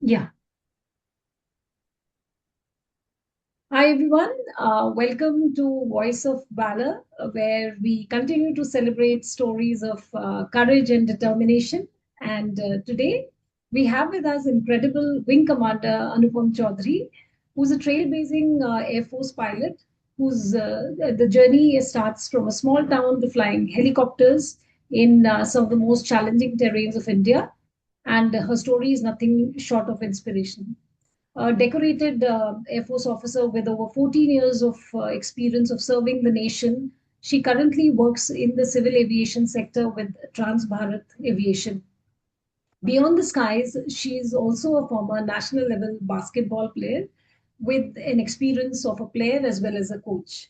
Yeah. Hi, everyone. Welcome to Voice of Valor, where we continue to celebrate stories of courage and determination. And today we have with us incredible Wing Commander Anupam Chaudhary, who's a trailblazing Air Force pilot whose the journey starts from a small town to flying helicopters in some of the most challenging terrains of India. And her story is nothing short of inspiration. A decorated Air Force officer with over 14 years of experience of serving the nation. She currently works in the civil aviation sector with Transbharat Aviation. Beyond the skies, she is also a former national level basketball player with an experience of a player as well as a coach.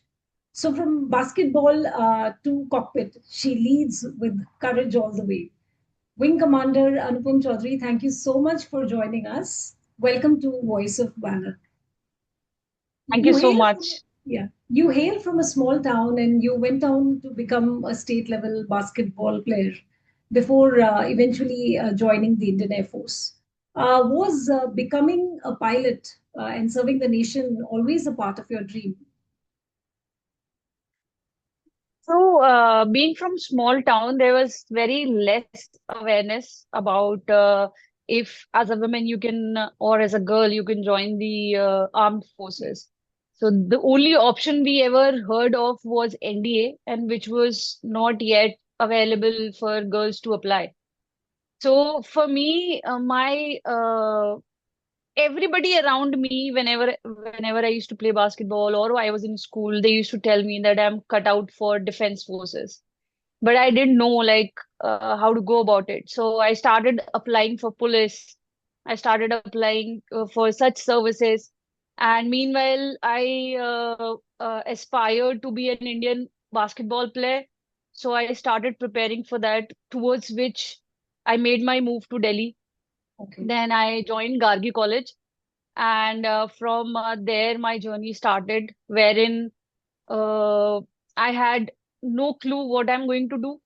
So, from basketball to cockpit, she leads with courage all the way. Wing Commander Anupam Chaudhary, thank you so much for joining us. Welcome to Voice of Valor. Thank you You so hail from much. yeah, you hail from a small town and you went on to become a state level basketball player before eventually joining the Indian Air Force. Was becoming a pilot and serving the nation always a part of your dream? So, being from small town, there was very less awareness about if as a woman you can or as a girl you can join the armed forces. So the only option we ever heard of was NDA, and which was not yet available for girls to apply. So for me, my everybody around me, whenever I used to play basketball or I was in school, they used to tell me that I'm cut out for defense forces. But I didn't know how to go about it. So I started applying for police. I started applying for such services. And meanwhile, I aspired to be an Indian basketball player. So I started preparing for that, towards which I made my move to Delhi. Okay. Then I joined Gargi College, and from there my journey started, wherein uh, I had no clue what I'm going to do.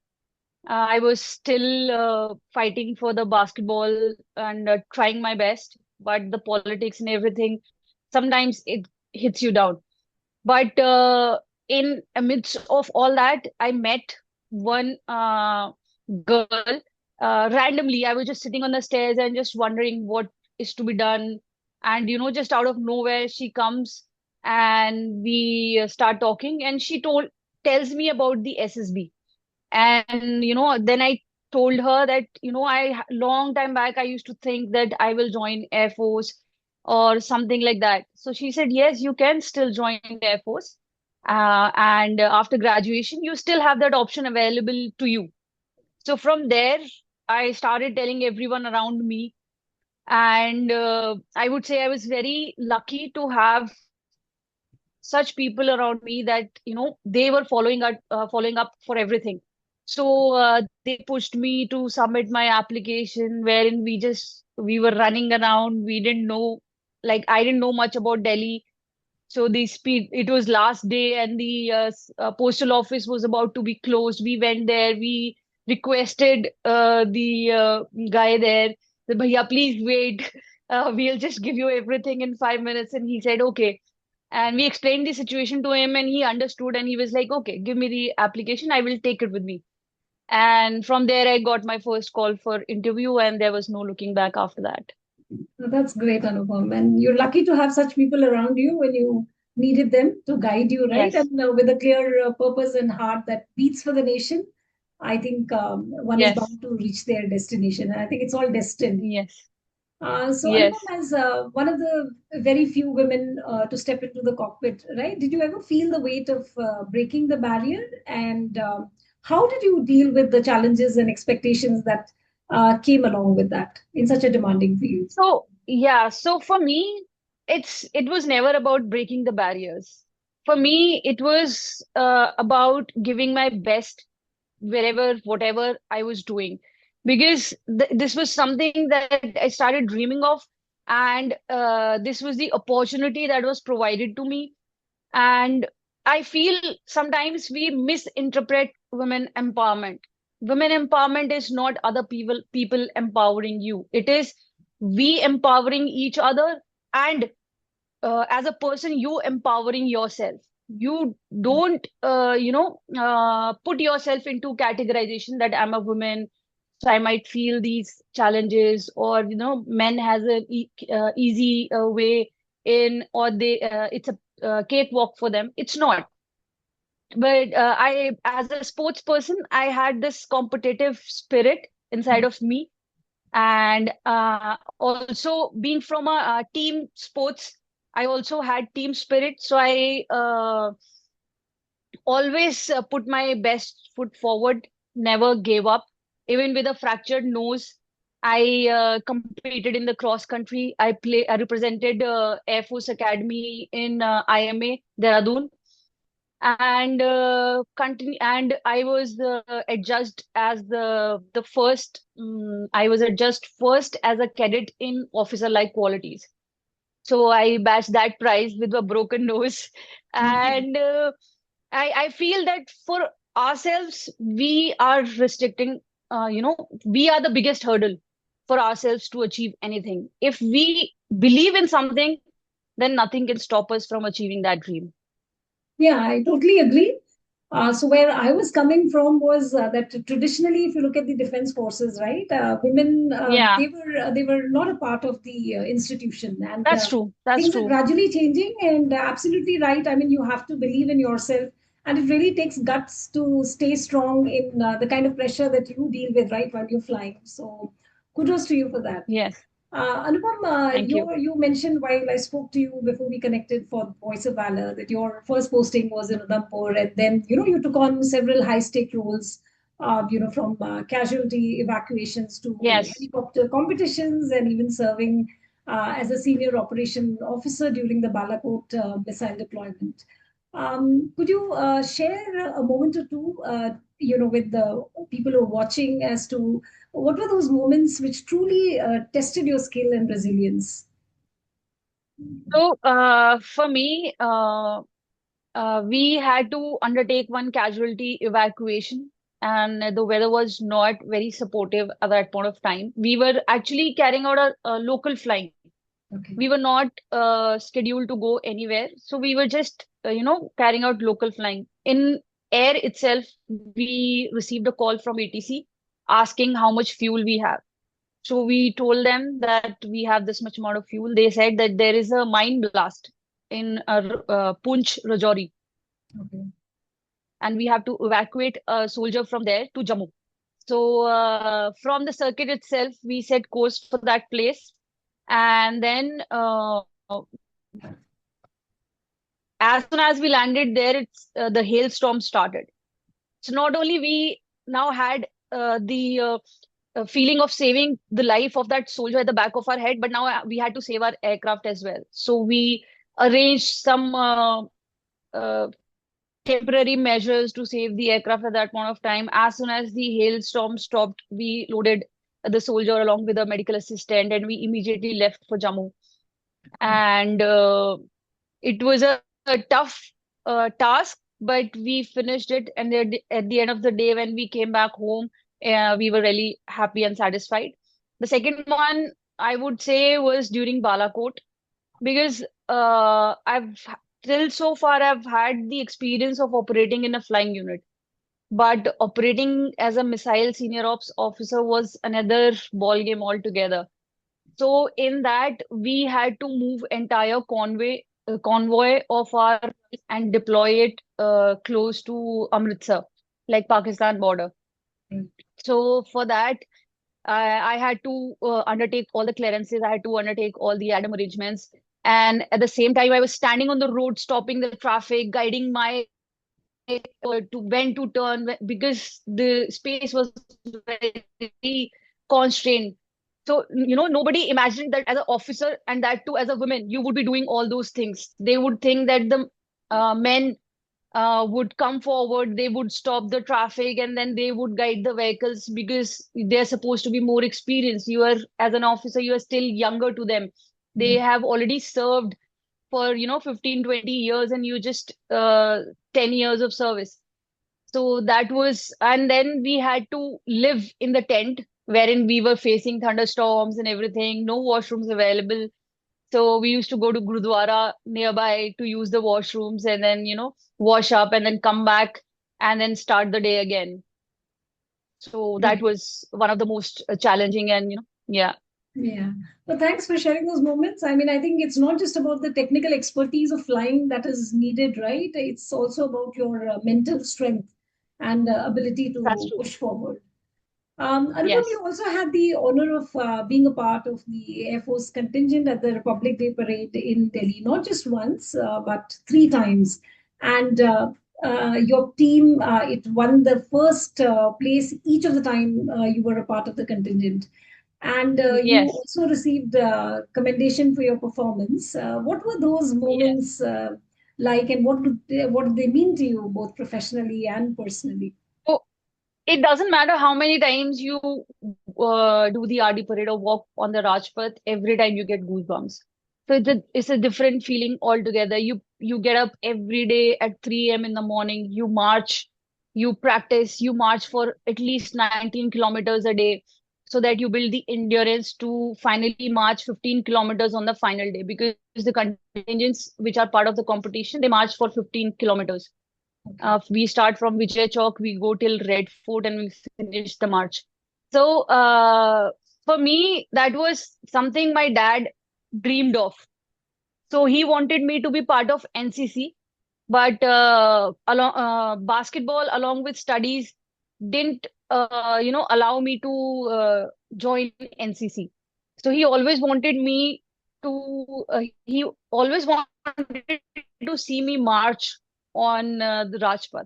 I was still fighting for the basketball and trying my best, but the politics and everything, sometimes it hits you down. But in amidst of all that, I met one girl. Randomly, I was just sitting on the stairs and just wondering what is to be done. And just out of nowhere, she comes and we start talking, and she tells me about the SSB. And then I told her that long time back I used to think that I will join Air Force or something like that. So she said, yes, you can still join the Air Force. And after graduation, you still have that option available to you. So from there, I started telling everyone around me. And I would say I was very lucky to have such people around me that they were following up for everything. So they pushed me to submit my application, wherein we were running around. We didn't know, like, I didn't know much about Delhi. So the speed, it was last day, and the postal office was about to be closed. We went there. We requested the guy there, the bhaiya, please wait. We'll just give you everything in 5 minutes. And he said, okay. And we explained the situation to him, and he understood, and he was like, okay, give me the application. I will take it with me. And from there, I got my first call for interview, and there was no looking back after that. So that's great, Anupam. And you're lucky to have such people around you when you needed them to guide you, right? Yes, And with a clear purpose and heart that beats for the nation, I think one is yes, bound to reach their destination. And I think it's all destined. yes, So, Anupam, yes. as one of the very few women to step into the cockpit, right? Did you ever feel the weight of breaking the barrier? And how did you deal with the challenges and expectations that came along with that in such a demanding field? So, yeah, so for me, it was never about breaking the barriers. For me, it was about giving my best wherever, whatever I was doing, because this was something that I started dreaming of, and this was the opportunity that was provided to me. And I feel sometimes we misinterpret women empowerment. Women empowerment is not other people empowering you. It is we empowering each other, and as a person, you empowering yourself. You don't, put yourself into categorization that I'm a woman, so I might feel these challenges, or men has an easy way in, or it's a cakewalk for them. It's not. But as a sports person, I had this competitive spirit inside of me, and also being from a team sports, I also had team spirit. So I always put my best foot forward, never gave up. Even with a fractured nose, I competed in the cross country. I represented Air Force Academy in IMA Dehradun, and continue. And I was adjudged as the first. I was adjudged first as a cadet in officer like qualities. So I batched that prize with a broken nose, and I feel that for ourselves we are restricting. We are the biggest hurdle for ourselves to achieve anything. If we believe in something, then nothing can stop us from achieving that dream. Yeah, I totally agree. So where I was coming from was that traditionally, if you look at the defense forces, right, women Yeah, they were not a part of the institution, and that's true. That's things are true. gradually changing. And absolutely right. I mean, you have to believe in yourself, and it really takes guts to stay strong in the kind of pressure that you deal with, right, while you're flying. So kudos to you for that. Yes. Anupam, Thank you. you mentioned while I spoke to you before we connected for Voice of Valor that your first posting was in Udhampur, and then you took on several high stake roles, from casualty evacuations to Yes. helicopter competitions, and even serving as a senior operation officer during the Balakot missile deployment. Could you share a moment or two, with the people who are watching as to what were those moments which truly tested your skill and resilience? So, for me, we had to undertake one casualty evacuation, and the weather was not very supportive at that point of time. We were actually carrying out a local flying. Okay. We were not scheduled to go anywhere, so we were just, carrying out local flying. In air itself, we received a call from ATC asking how much fuel we have. So we told them that we have this much amount of fuel. They said that there is a mine blast in Punch, Rajouri, Okay. and we have to evacuate a soldier from there to Jammu. So from the circuit itself, we set course for that place, and then as soon as we landed there, it's the hailstorm started. So not only we now had the feeling of saving the life of that soldier at the back of our head, but now we had to save our aircraft as well. So we arranged some uh, temporary measures to save the aircraft at that point of time. As soon as the hailstorm stopped, we loaded the soldier along with a medical assistant, and we immediately left for Jammu. And it was a tough task, but we finished it. And at the end of the day, when we came back home, we were really happy and satisfied. The second one, I would say, was during Balakot, because I've till so far I've had the experience of operating in a flying unit, but operating as a missile senior ops officer was another ball game altogether. So in that, we had to move entire convoy of our and deploy it close to Amritsar, like Pakistan border. So for that, I had to undertake all the clearances. I had to undertake all the ADAM arrangements. And at the same time, I was standing on the road, stopping the traffic, guiding my to when to turn because the space was very constrained. So, nobody imagined that as an officer, and that too as a woman, you would be doing all those things. They would think that the men would come forward, they would stop the traffic, and then they would guide the vehicles because they're supposed to be more experienced. You are, as an officer, you are still younger to them. They have already served for 15, 20 years, and you just 10 years of service. So that was, and then we had to live in the tent wherein we were facing thunderstorms and everything, no washrooms available. So we used to go to Gurudwara nearby to use the washrooms and then, wash up and then come back and then start the day again. So that Right. was one of the most challenging and, yeah, Yeah. Well, thanks for sharing those moments. I mean, I think it's not just about the technical expertise of flying that is needed, right? It's also about your mental strength and ability that's to true. push forward. Anupam, Yes. you also had the honor of being a part of the Air Force contingent at the Republic Day parade in Delhi, not just once, but three times. And your team, it won the first place each of the time you were a part of the contingent. And you Yes. also received commendation for your performance. What were those Yes. moments like, and what did they mean to you, both professionally and personally? So it doesn't matter how many times you do the RD parade or walk on the Rajpath, every time you get goosebumps. So it's a different feeling altogether. You get up every day at 3 a.m. in the morning, you march, you practice, you march for at least 19 kilometers a day so that you build the endurance to finally march 15 kilometers on the final day because the contingents which are part of the competition, they march for 15 kilometers. Okay. We start from Vijay Chowk, we go till Red Fort, and we finish the march. So for me, that was something my dad dreamed of. So he wanted me to be part of NCC, but basketball along with studies didn't allow me to join NCC. So he always wanted me he always wanted to see me march on the Rajpath.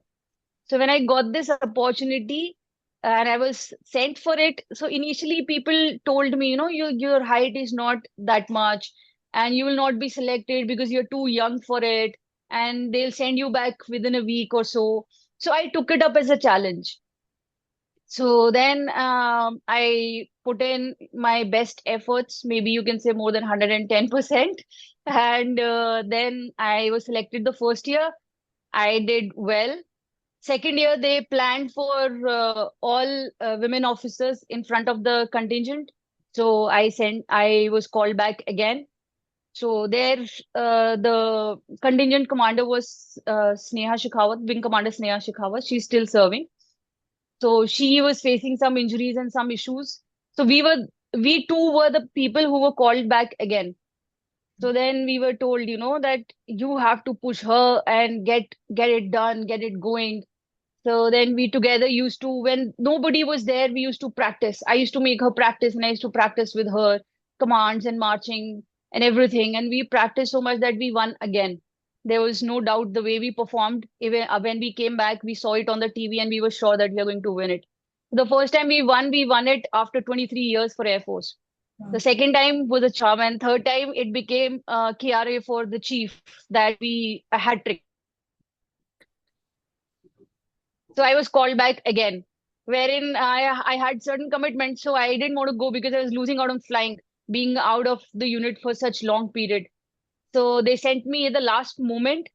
So when I got this opportunity and I was sent for it, so initially people told me, your height is not that much and you will not be selected because you're too young for it and they'll send you back within a week or so. So I took it up as a challenge. So then I put in my best efforts, maybe you can say more than 110%. And then I was selected the first year. I did well. Second year, they planned for all women officers in front of the contingent. So I was called back again. So there, the contingent commander was Sneha Shekhawat, Wing Commander Sneha Shekhawat. She's still serving. So she was facing some injuries and some issues. So we two were the people who were called back again. So then we were told, that you have to push her and get it done, get it going. So then we together used to, when nobody was there, we used to practice. I used to make her practice and I used to practice with her commands and marching and everything. And we practiced so much that we won again. There was no doubt the way we performed. Even when we came back, we saw it on the TV and we were sure that we are going to win it. The first time we won it after 23 years for Air Force. The Wow. second time was a charm, and third time it became KRA for the chief that we had tricked. So I was called back again, wherein I had certain commitments, so I didn't want to go because I was losing out on flying, being out of the unit for such long period. So they sent me at the last moment,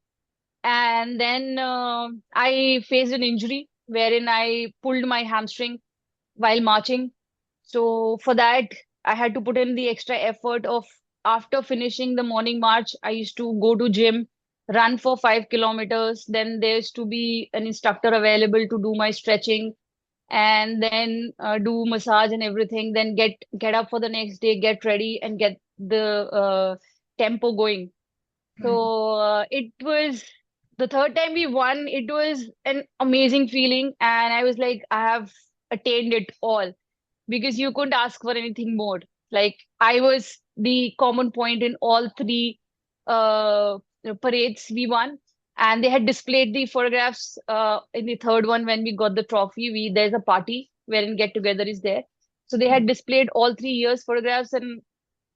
and then I faced an injury wherein I pulled my hamstring while marching. So for that, I had to put in the extra effort of after finishing the morning march, I used to go to gym, run for 5 kilometers. Then there's to be an instructor available to do my stretching and then do massage and everything. Then get up for the next day, get ready and get the tempo going. Right. So it was the third time we won. It was an amazing feeling, and I was like, I have attained it all because you couldn't ask for anything more. Like I was the common point in all three parades we won, and they had displayed the photographs in the third one when we got the trophy. We There's a party wherein get together is there, so they had displayed all 3 years photographs, and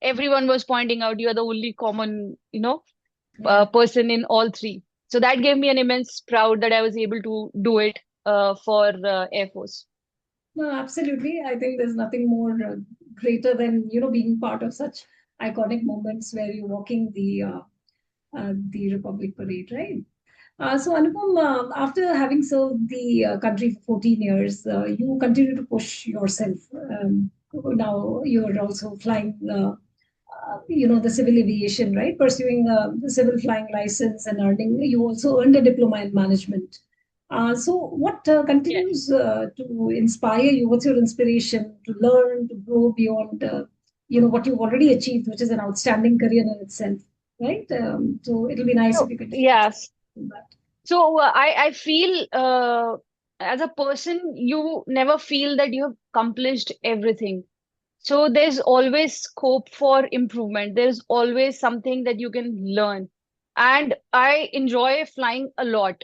everyone was pointing out you are the only common, Yeah. person in all three. So that gave me an immense proud that I was able to do it for Air Force. No, absolutely. I think there's nothing more greater than being part of such iconic moments where you're walking the Republic Parade, right? So, Anupam, after having served the country for 14 years, you continue to push yourself. Now you're also flying, the civil aviation, right? Pursuing the civil flying license and earning. You also earned a diploma in management. So, what Yes. continues to inspire you? What's your inspiration to learn, to grow beyond, what you've already achieved, which is an outstanding career in itself, right? So, it'll be nice if So, you could yes. that. So I feel as a person, you never feel that you have accomplished everything. So there's always scope for improvement. There's always something that you can learn. And I enjoy flying a lot.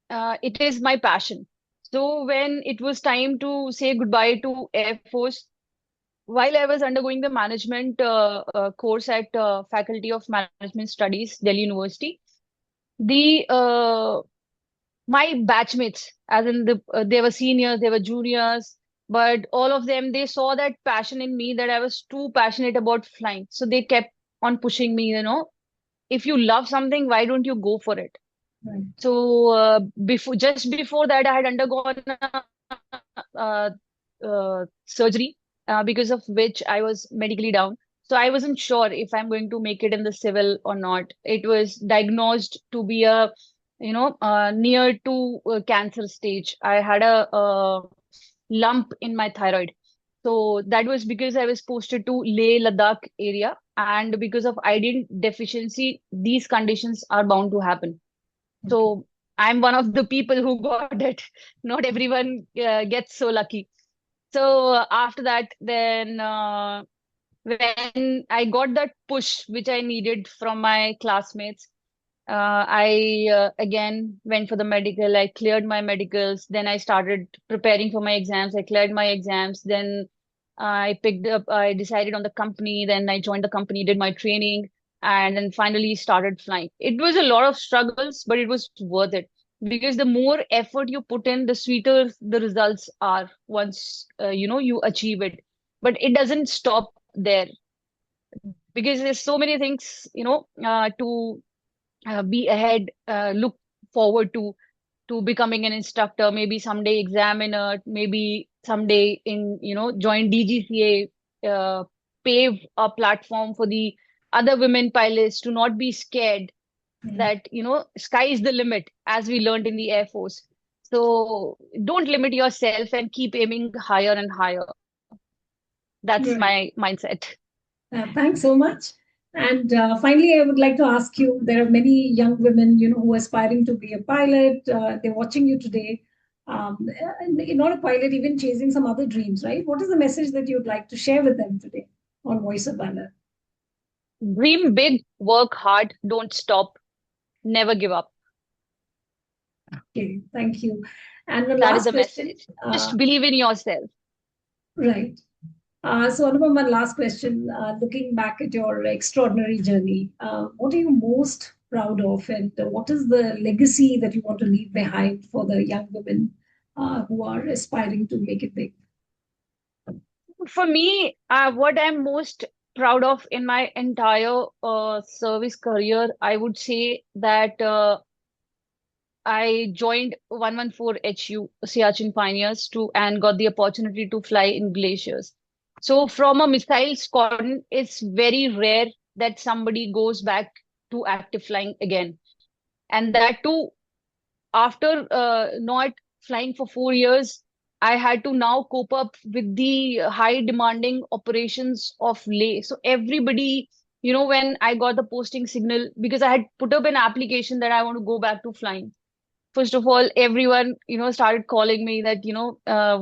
It is my passion. So when it was time to say goodbye to Air Force, while I was undergoing the management course at Faculty of Management Studies, Delhi University, the my batchmates, as in they were seniors, they were juniors, but all of them, they saw that passion in me that I was too passionate about flying. So they kept on pushing me, if you love something, why don't you go for it? Right. So just before that, I had undergone uh, surgery because of which I was medically down. So I wasn't sure if I'm going to make it in the civil or not. It was diagnosed to be near to cancer stage. I had a lump in my thyroid. So that was because I was posted to Leh Ladakh area, and because of iodine deficiency, these conditions are bound to happen. Okay. So I'm one of the people who got it. Not everyone gets so lucky. So after that, then when I got that push which I needed from my classmates, I again went for the medical. I cleared my medicals. Then I started preparing for my exams. I cleared my exams. Then I decided on the company. Then I joined the company, did my training, and then finally started flying. It was a lot of struggles, but it was worth it because the more effort you put in, the sweeter the results are once you achieve it. But it doesn't stop there because there's so many things, to be ahead, look forward to becoming an instructor, maybe someday examiner, maybe someday join DGCA, pave a platform for the other women pilots to not be scared Yeah. that, sky is the limit, as we learned in the Air Force. So don't limit yourself and keep aiming higher and higher. That's Right. my mindset. Thanks so much. And finally, I would like to ask you, there are many young women, who are aspiring to be a pilot. They're watching you today. And not a pilot, even chasing some other dreams, right? What is the message that you'd like to share with them today on Voice of Valor? Dream big, work hard, don't stop, never give up. Okay, thank you. And one That is last the question. message. Just believe in yourself. Right. So, Anupam, one last question. Looking back at your extraordinary journey, what are you most proud of, and what is the legacy that you want to leave behind for the young women who are aspiring to make it big? For me, what I'm most proud of in my entire service career, I would say that I joined 114 HU Siachen Pioneers to and got the opportunity to fly in glaciers. So from a missile squadron, it's very rare that somebody goes back to active flying again. And that too, after not flying for 4 years, I had to now cope up with the high demanding operations of Leh. So everybody, when I got the posting signal, because I had put up an application that I want to go back to flying. First of all, everyone, started calling me that,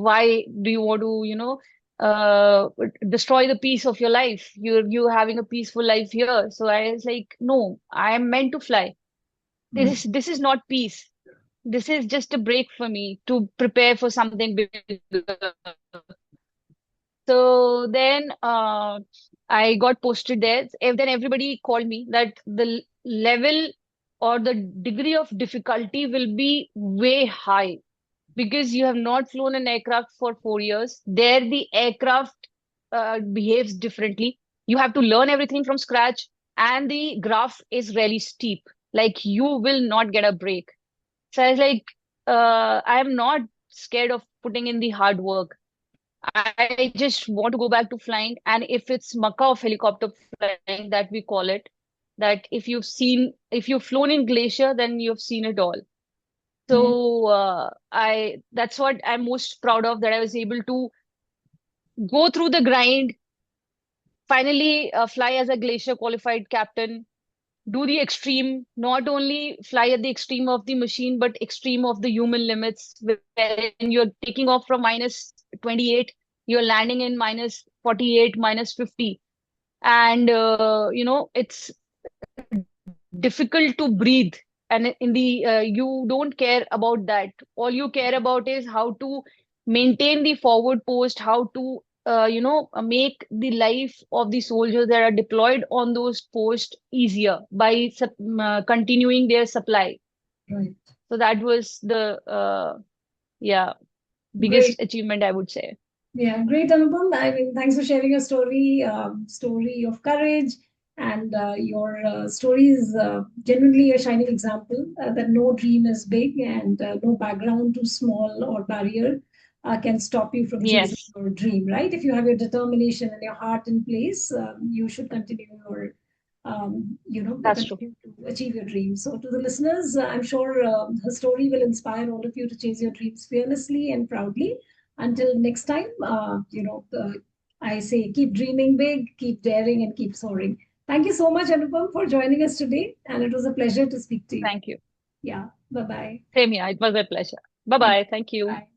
why do you want to, destroy the peace of your life? You're having a peaceful life here. So I was like, no, I am meant to fly. Mm. This is not peace. This is just a break for me to prepare for something bigger. So then I got posted there. Then everybody called me that the level or the degree of difficulty will be way high because you have not flown an aircraft for 4 years. There, the aircraft behaves differently. You have to learn everything from scratch, and the graph is really steep. Like you will not get a break. So I was like, I am not scared of putting in the hard work. I just want to go back to flying. And if it's Makkah of helicopter flying that we call it, that if you've flown in glacier, then you've seen it all. Yeah. So that's what I'm most proud of, that I was able to go through the grind, finally fly as a glacier qualified captain, do the extreme, not only fly at the extreme of the machine, but extreme of the human limits, wherein you're taking off from minus 28, you're landing in minus 48, minus 50. And, it's difficult to breathe. And in the you don't care about that. All you care about is how to maintain the forward post, how to make the life of the soldiers that are deployed on those posts easier by continuing their supply. Right. So that was the yeah, biggest Great. achievement, I would say. Yeah, great, Anupam. I mean, thanks for sharing your story of courage, and your story is genuinely a shining example that no dream is big, and no background too small or barrier can stop you from chasing Yes, your dream, right? If you have your determination and your heart in place, you should continue that's true. continue to achieve your dreams. So to the listeners, I'm sure her story will inspire all of you to chase your dreams fearlessly and proudly. Until next time, I say keep dreaming big, keep daring, and keep soaring. Thank you so much, Anupam, for joining us today. And it was a pleasure to speak to you. Thank you. Yeah. Bye bye. Same here. It was a pleasure. Bye Thank bye. you. Thank you. Bye.